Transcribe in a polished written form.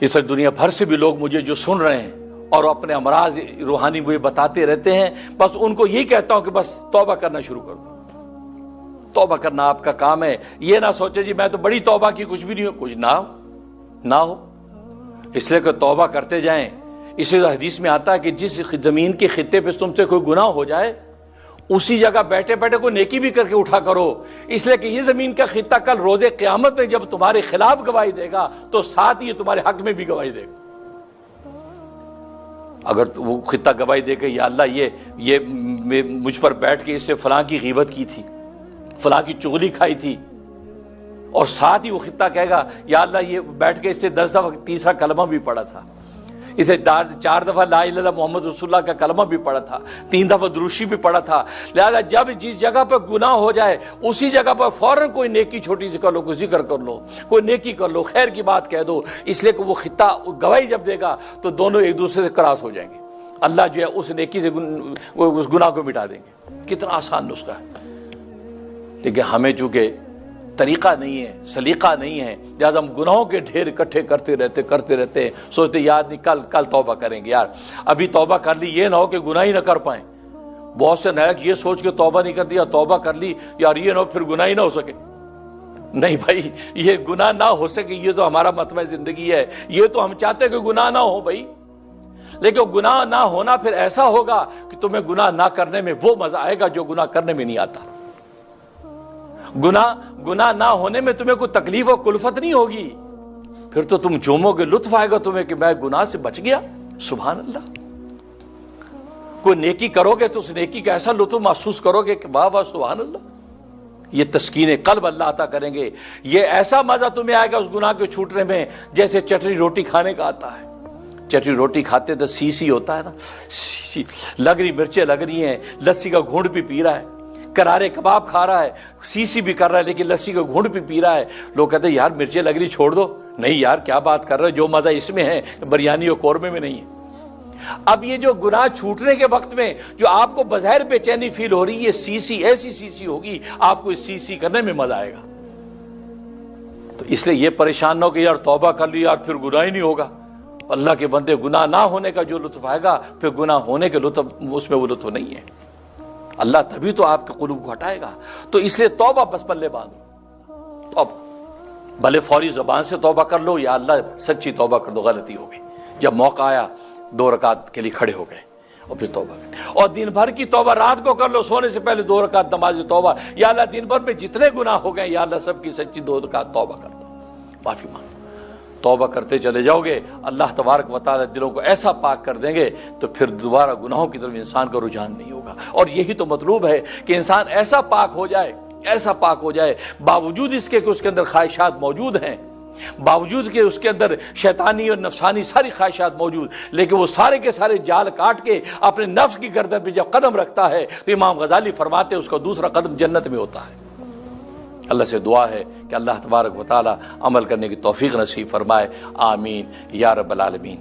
اس وقت دنیا بھر سے بھی لوگ مجھے جو سن رہے ہیں اور اپنے امراض روحانی مجھے بتاتے رہتے ہیں، بس ان کو یہی کہتا ہوں کہ بس توبہ کرنا شروع کر دو۔ توبہ کرنا آپ کا کام ہے۔ یہ نہ سوچے جی میں تو بڑی توبہ کی، کچھ بھی نہیں ہو، کچھ نہ ہو، اس لیے کہ توبہ کرتے جائیں۔ اسی حدیث میں آتا ہے کہ جس زمین کے خطے پہ تم سے کوئی گناہ ہو جائے، اسی جگہ بیٹھے بیٹھے کوئی نیکی بھی کر کے اٹھا کرو، اس لیے کہ یہ زمین کا خطہ کل روز قیامت میں جب تمہارے خلاف گواہی دے گا تو ساتھ ہی تمہارے حق میں بھی گواہی دے گا۔ اگر وہ خطہ گواہی دے کہ یا اللہ یہ مجھ پر بیٹھ کے اس نے فلاں کی غیبت کی تھی، فلاں کی چغلی کھائی تھی، اور ساتھ ہی وہ خطہ کہے گا یا اللہ یہ بیٹھ کے اس سے 10 دفعہ تیسرا کلمہ بھی پڑھا تھا، اسے 4 دفعہ لا الہ الا اللہ محمد رسول اللہ کا کلمہ بھی پڑھا تھا، 3 دفعہ دروشی بھی پڑھا تھا، لہذا جب جس جگہ پر گناہ ہو جائے اسی جگہ پر فوراً کوئی نیکی چھوٹی سی کر لو، کوئی ذکر کر لو، کوئی نیکی کر لو، خیر کی بات کہہ دو، اس لیے کہ وہ خطہ گواہی جب دے گا تو دونوں ایک دوسرے سے کراس ہو جائیں گے، اللہ جو ہے اس نیکی سے اس گناہ کو مٹا دیں گے۔ کتنا آسان نسخہ ہے، لیکن ہمیں چونکہ طریقہ نہیں ہے، سلیقہ نہیں ہے، لہٰذا ہم گناہوں کے ڈھیر اکٹھے کرتے رہتے ہیں، سوچتے یاد نہیں کل توبہ کریں گے، یار ابھی توبہ کر لی، یہ نہ ہو کہ گناہ ہی نہ کر پائیں۔ بہت سے نائک یہ سوچ کے توبہ نہیں کر دیا، توبہ کر لی یار یہ نہ ہو پھر گناہ ہی نہ ہو سکے۔ نہیں بھائی، یہ گناہ نہ ہو سکے یہ تو ہمارا مطمع زندگی ہے، یہ تو ہم چاہتے ہیں کہ گناہ نہ ہو بھائی، لیکن گناہ نہ ہونا پھر ایسا ہوگا کہ تمہیں گناہ نہ کرنے میں وہ مزہ آئے گا جو گناہ کرنے میں نہیں آتا۔ گناہ نہ ہونے میں تمہیں کوئی تکلیف و کلفت نہیں ہوگی، پھر تو تم جومو گے، لطف آئے گا تمہیں کہ میں گناہ سے بچ گیا، سبحان اللہ۔ کوئی نیکی کرو گے تو اس نیکی کا ایسا لطف محسوس کرو گے کہ واہ واہ سبحان اللہ، یہ تسکین قلب اللہ عطا کریں گے، یہ ایسا مزہ تمہیں آئے گا اس گناہ کے چھوٹنے میں جیسے چٹنی روٹی کھانے کا آتا ہے۔ چٹنی روٹی کھاتے تو سی ہوتا ہے نا، سی لگ رہی، مرچیں لگ رہی ہیں، لسی کا گھونٹ بھی پی رہا ہے، کرارے کباب کھا رہا ہے، سی بھی کر رہا ہے لیکن لسی کا گھونٹ بھی پی رہا ہے، لوگ کہتے ہیں یار مرچیں لگ رہی چھوڑ دو، نہیں یار کیا بات کر رہے ہو، جو مزہ اس میں ہے بریانی اور قورمے میں نہیں ہے۔ اب یہ جو گناہ چھوٹنے کے وقت میں جو آپ کو بظاہر بے چینی فیل ہو رہی ہے، یہ ایسی سی ہوگی آپ کو اس سی کرنے میں مزہ آئے گا۔ تو اس لیے یہ پریشان نہ ہو کہ یار توبہ کر لی یار پھر گناہ ہی نہیں ہوگا۔ اللہ کے بندے، گناہ نہ ہونے کا جو لطف آئے گا پھر گناہ ہونے کے لطف اس میں وہ لطف نہیں ہے۔ اللہ تبھی تو آپ کے قلوب کو ہٹائے گا۔ تو اس لیے توبہ بس پلے باندھو، توبہ بھلے فوری زبان سے توبہ کر لو یا اللہ سچی توبہ کر دو، غلطی ہو گئی، جب موقع آیا 2 رکعت کے لیے کھڑے ہو گئے اور پھر توبہ کر، اور دن بھر کی توبہ رات کو کر لو، سونے سے پہلے 2 رکعت نماز توبہ، یا اللہ دن بھر میں جتنے گناہ ہو گئے یا اللہ سب کی سچی 2 رکعت توبہ کر دو، معافی مانگو۔ توبہ کرتے چلے جاؤ گے، اللہ تبارک و تعالی دلوں کو ایسا پاک کر دیں گے تو پھر دوبارہ گناہوں کی طرف انسان کا رجحان نہیں ہوگا۔ اور یہی تو مطلوب ہے کہ انسان ایسا پاک ہو جائے، باوجود اس کے کہ اس کے اندر خواہشات موجود ہیں، باوجود کہ اس کے اندر شیطانی اور نفسانی ساری خواہشات موجود، لیکن وہ سارے کے سارے جال کاٹ کے اپنے نفس کی گردن پہ جب قدم رکھتا ہے تو امام غزالی فرماتے ہیں اس کا دوسرا قدم جنت میں ہوتا ہے۔ اللہ سے دعا ہے کہ اللہ تبارک و تعالی عمل کرنے کی توفیق نصیب فرمائے، آمین یا رب العالمین۔